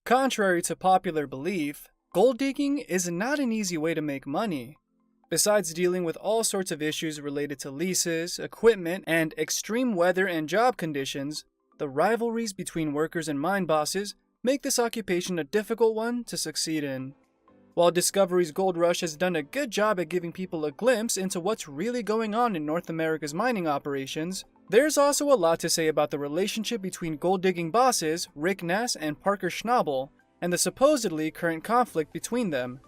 Contrary to popular belief, gold digging is not an easy way to make money. Besides dealing with all sorts of issues related to leases, equipment, and extreme weather and job conditions, the rivalries between workers and mine bosses make this occupation a difficult one to succeed in. While Discovery's Gold Rush has done a good job at giving people a glimpse into what's really going on in North America's mining operations, there's also a lot to say about the relationship between gold-digging bosses Rick Ness and Parker Schnabel, and the supposedly current conflict between them.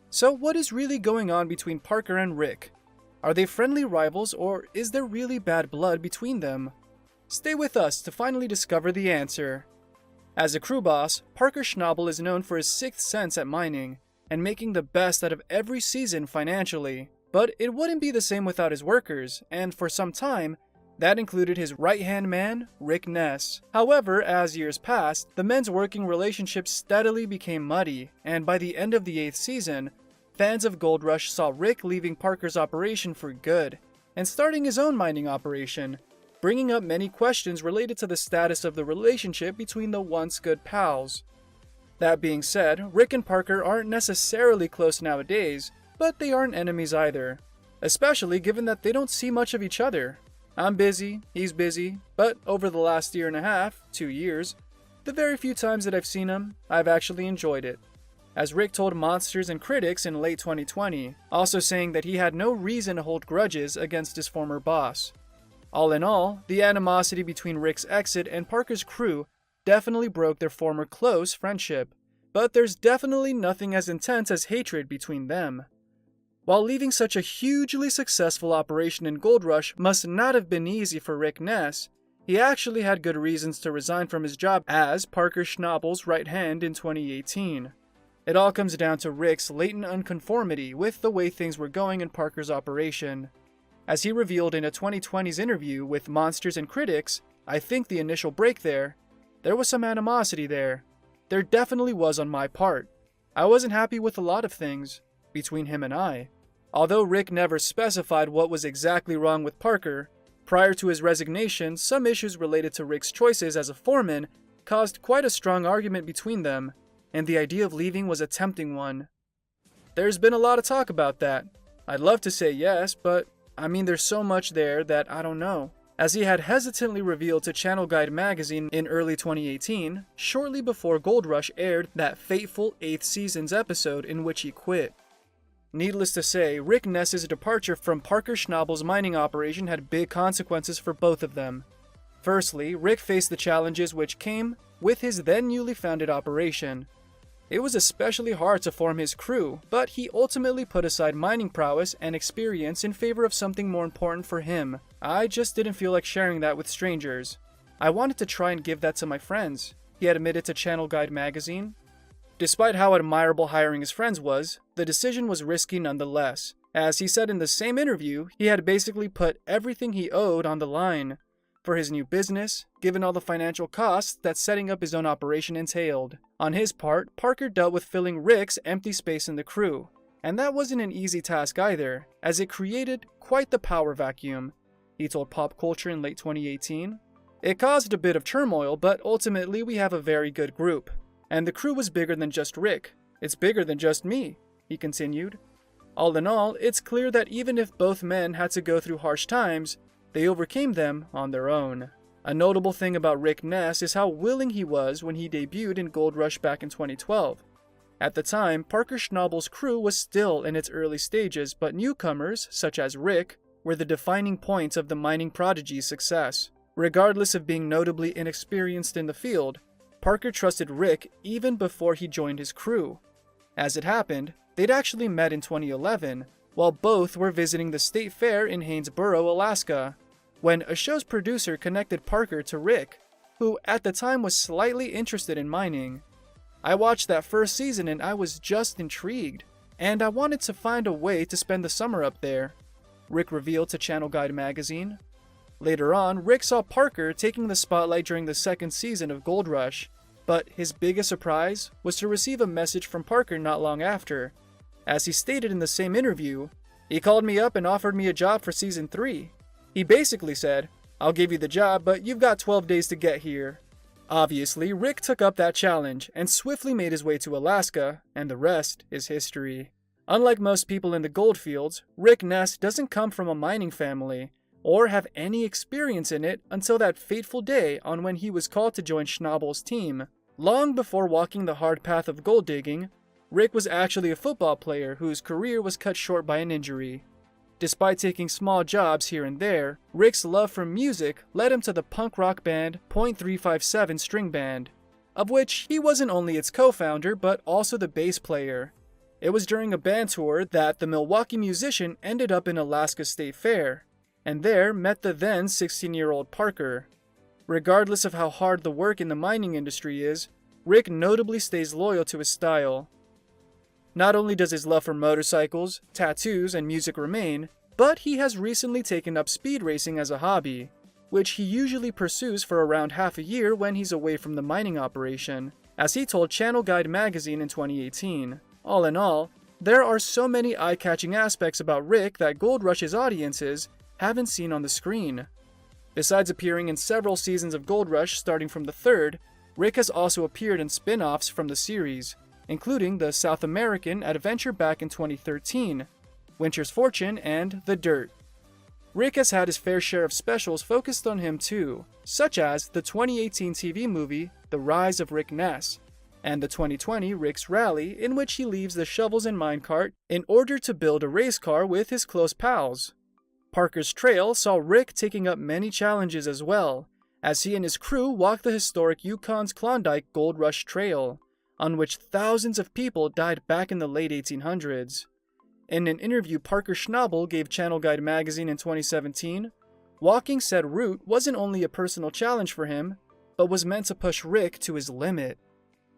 So what is really going on between Parker and Rick? Are they friendly rivals, or is there really bad blood between them? Stay with us to finally discover the answer. As a crew boss, Parker Schnabel is known for his sixth sense at mining, and making the best out of every season financially. But it wouldn't be the same without his workers, and for some time, that included his right-hand man, Rick Ness. However, as years passed, the men's working relationship steadily became muddy, and by the end of the 8th season, fans of Gold Rush saw Rick leaving Parker's operation for good, and starting his own mining operation, bringing up many questions related to the status of the relationship between the once good pals. That being said, Rick and Parker aren't necessarily close nowadays, but they aren't enemies either, especially given that they don't see much of each other. I'm busy, he's busy, but over the last year and a half, 2 years, the very few times that I've seen him, I've actually enjoyed it. As Rick told Monsters and Critics in late 2020, also saying that he had no reason to hold grudges against his former boss. All in all, the animosity between Rick's exit and Parker's crew definitely broke their former close friendship, but there's definitely nothing as intense as hatred between them. While leaving such a hugely successful operation in Gold Rush must not have been easy for Rick Ness, he actually had good reasons to resign from his job as Parker Schnabel's right hand in 2018. It all comes down to Rick's latent unconformity with the way things were going in Parker's operation. As he revealed in a 2020's interview with Monsters and Critics, I think the initial break there was some animosity there. There definitely was on my part. I wasn't happy with a lot of things between him and I. Although Rick never specified what was exactly wrong with Parker, prior to his resignation, some issues related to Rick's choices as a foreman caused quite a strong argument between them, and the idea of leaving was a tempting one. There's been a lot of talk about that. I'd love to say yes, but there's so much there that I don't know. As he had hesitantly revealed to Channel Guide magazine in early 2018, shortly before Gold Rush aired that fateful 8th season's episode in which he quit. Needless to say, Rick Ness's departure from Parker Schnabel's mining operation had big consequences for both of them. Firstly, Rick faced the challenges which came with his then newly founded operation. It was especially hard to form his crew, but he ultimately put aside mining prowess and experience in favor of something more important for him. I just didn't feel like sharing that with strangers. I wanted to try and give that to my friends, he had admitted to Channel Guide magazine. Despite how admirable hiring his friends was, the decision was risky nonetheless. As he said in the same interview, he had basically put everything he owed on the line for his new business, given all the financial costs that setting up his own operation entailed. On his part, Parker dealt with filling Rick's empty space in the crew, and that wasn't an easy task either, as it created quite the power vacuum, he told Pop Culture in late 2018. It caused a bit of turmoil, but ultimately we have a very good group. And the crew was bigger than just Rick. It's bigger than just me, he continued. All in all, it's clear that even if both men had to go through harsh times, they overcame them on their own. A notable thing about Rick Ness is how willing he was when he debuted in Gold Rush back in 2012. At the time, Parker Schnabel's crew was still in its early stages, but newcomers, such as Rick, were the defining points of the mining prodigy's success. Regardless of being notably inexperienced in the field, Parker trusted Rick even before he joined his crew. As it happened, they'd actually met in 2011, while both were visiting the state fair in Haynesboro, Alaska, when a show's producer connected Parker to Rick, who at the time was slightly interested in mining. I watched that first season and I was just intrigued, and I wanted to find a way to spend the summer up there, Rick revealed to Channel Guide magazine. Later on, Rick saw Parker taking the spotlight during the second season of Gold Rush, but his biggest surprise was to receive a message from Parker not long after. As he stated in the same interview, he called me up and offered me a job for season 3. He basically said, "I'll give you the job, but you've got 12 days to get here." Obviously, Rick took up that challenge and swiftly made his way to Alaska, and the rest is history. Unlike most people in the goldfields, Rick Ness doesn't come from a mining family, or have any experience in it until that fateful day on when he was called to join Schnabel's team. Long before walking the hard path of gold digging, Rick was actually a football player whose career was cut short by an injury. Despite taking small jobs here and there, Rick's love for music led him to the punk rock band .357 String Band, of which he wasn't only its co-founder but also the bass player. It was during a band tour that the Milwaukee musician ended up in Alaska State Fair, and there met the then 16-year-old Parker. Regardless of how hard the work in the mining industry is, Rick notably stays loyal to his style. Not only does his love for motorcycles, tattoos, and music remain, but he has recently taken up speed racing as a hobby, which he usually pursues for around half a year when he's away from the mining operation, as he told Channel Guide magazine in 2018. All in all, there are so many eye-catching aspects about Rick that Gold Rush's audiences haven't seen on the screen. Besides appearing in several seasons of Gold Rush starting from the third, Rick has also appeared in spin-offs from the series, including the South American adventure back in 2013, Winter's Fortune, and The Dirt. Rick has had his fair share of specials focused on him too, such as the 2018 TV movie The Rise of Rick Ness, and the 2020 Rick's Rally, in which he leaves the shovels and minecart in order to build a race car with his close pals. Parker's Trail saw Rick taking up many challenges as well, as he and his crew walked the historic Yukon's Klondike Gold Rush Trail, on which thousands of people died back in the late 1800s. In an interview Parker Schnabel gave Channel Guide magazine in 2017, walking said route wasn't only a personal challenge for him, but was meant to push Rick to his limit.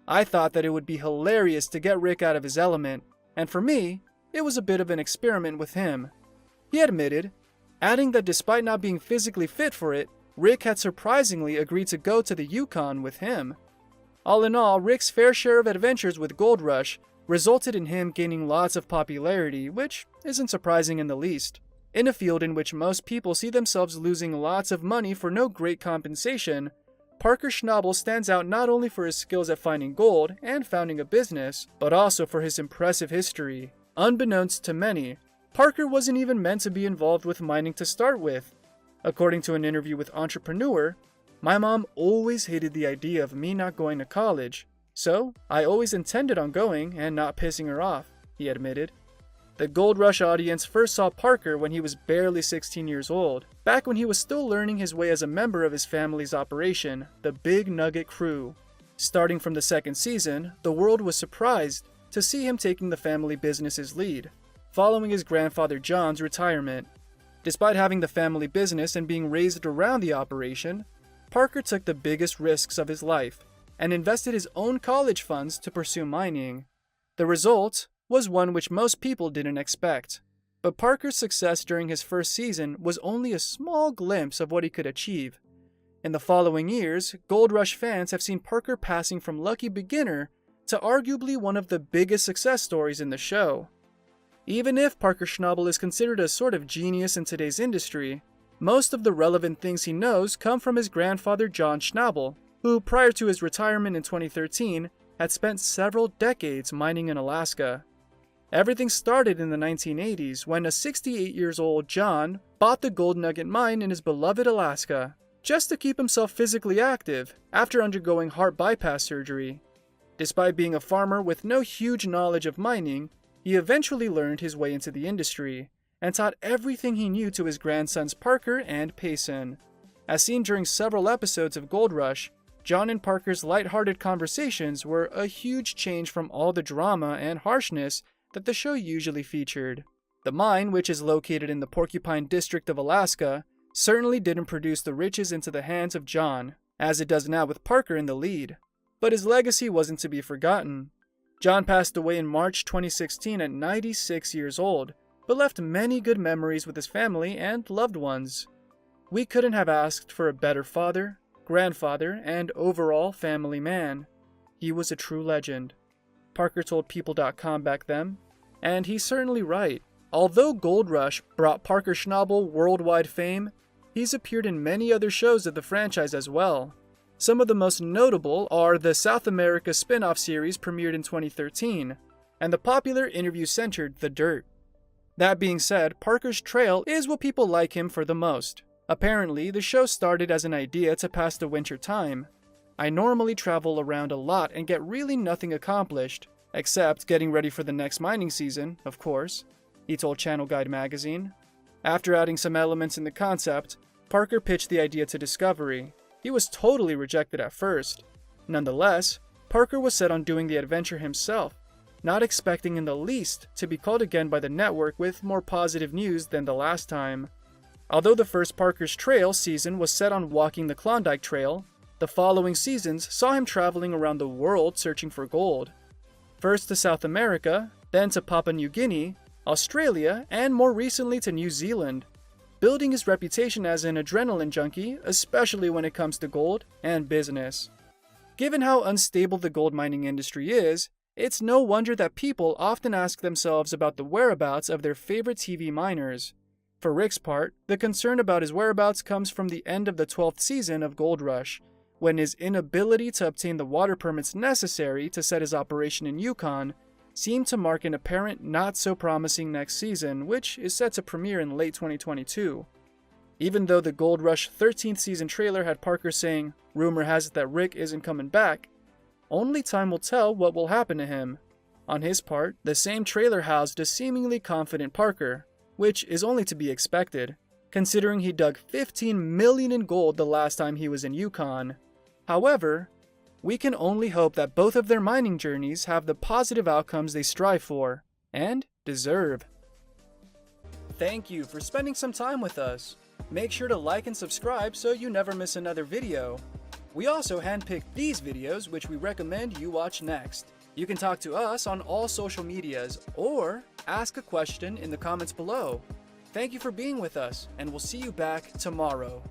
I thought that it would be hilarious to get Rick out of his element, and for me, it was a bit of an experiment with him. He admitted, adding that despite not being physically fit for it, Rick had surprisingly agreed to go to the Yukon with him. All in all, Rick's fair share of adventures with Gold Rush resulted in him gaining lots of popularity, which isn't surprising in the least. In a field in which most people see themselves losing lots of money for no great compensation, Parker Schnabel stands out not only for his skills at finding gold and founding a business, but also for his impressive history. Unbeknownst to many, Parker wasn't even meant to be involved with mining to start with. According to an interview with Entrepreneur, "My mom always hated the idea of me not going to college, so I always intended on going and not pissing her off," he admitted. The Gold Rush audience first saw Parker when he was barely 16 years old, back when he was still learning his way as a member of his family's operation, the Big Nugget Crew. Starting from the second season, the world was surprised to see him taking the family business's lead, following his grandfather John's retirement. Despite having the family business and being raised around the operation, Parker took the biggest risks of his life and invested his own college funds to pursue mining. The result was one which most people didn't expect. But Parker's success during his first season was only a small glimpse of what he could achieve. In the following years, Gold Rush fans have seen Parker passing from lucky beginner to arguably one of the biggest success stories in the show. Even if Parker Schnabel is considered a sort of genius in today's industry, most of the relevant things he knows come from his grandfather John Schnabel, who prior to his retirement in 2013 had spent several decades mining in Alaska. Everything started in the 1980s when a 68-year-old John bought the gold nugget mine in his beloved Alaska, just to keep himself physically active after undergoing heart bypass surgery. Despite being a farmer with no huge knowledge of mining, he eventually learned his way into the industry and taught everything he knew to his grandsons Parker and Payson. As seen during several episodes of Gold Rush, John and Parker's lighthearted conversations were a huge change from all the drama and harshness that the show usually featured. The mine, which is located in the Porcupine District of Alaska, certainly didn't produce the riches into the hands of John, as it does now with Parker in the lead. But his legacy wasn't to be forgotten. John passed away in March 2016 at 96 years old, but left many good memories with his family and loved ones. We couldn't have asked for a better father, grandfather, and overall family man. He was a true legend. Parker told People.com back then, and he's certainly right. Although Gold Rush brought Parker Schnabel worldwide fame, he's appeared in many other shows of the franchise as well. Some of the most notable are the South America spin-off series premiered in 2013, and the popular interview-centered The Dirt. That being said, Parker's trail is what people like him for the most. Apparently, the show started as an idea to pass the winter time. I normally travel around a lot and get really nothing accomplished, except getting ready for the next mining season, of course, he told Channel Guide magazine. After adding some elements in the concept, Parker pitched the idea to Discovery. He was totally rejected at first. Nonetheless, Parker was set on doing the adventure himself, not expecting in the least to be called again by the network with more positive news than the last time. Although the first Parker's Trail season was set on walking the Klondike Trail, the following seasons saw him traveling around the world searching for gold. First to South America, then to Papua New Guinea, Australia, and more recently to New Zealand, building his reputation as an adrenaline junkie, especially when it comes to gold and business. Given how unstable the gold mining industry is, it's no wonder that people often ask themselves about the whereabouts of their favorite TV miners. For Rick's part, the concern about his whereabouts comes from the end of the 12th season of Gold Rush, when his inability to obtain the water permits necessary to set his operation in Yukon seemed to mark an apparent not-so-promising next season, which is set to premiere in late 2022. Even though the Gold Rush 13th season trailer had Parker saying, "Rumor has it that Rick isn't coming back," only time will tell what will happen to him. On his part, the same trailer housed a seemingly confident Parker, which is only to be expected, considering he dug $15 million in gold the last time he was in Yukon. However, we can only hope that both of their mining journeys have the positive outcomes they strive for and deserve. Thank you for spending some time with us. Make sure to like and subscribe so you never miss another video. We also handpicked these videos which we recommend you watch next. You can talk to us on all social medias or ask a question in the comments below. Thank you for being with us, and we'll see you back tomorrow.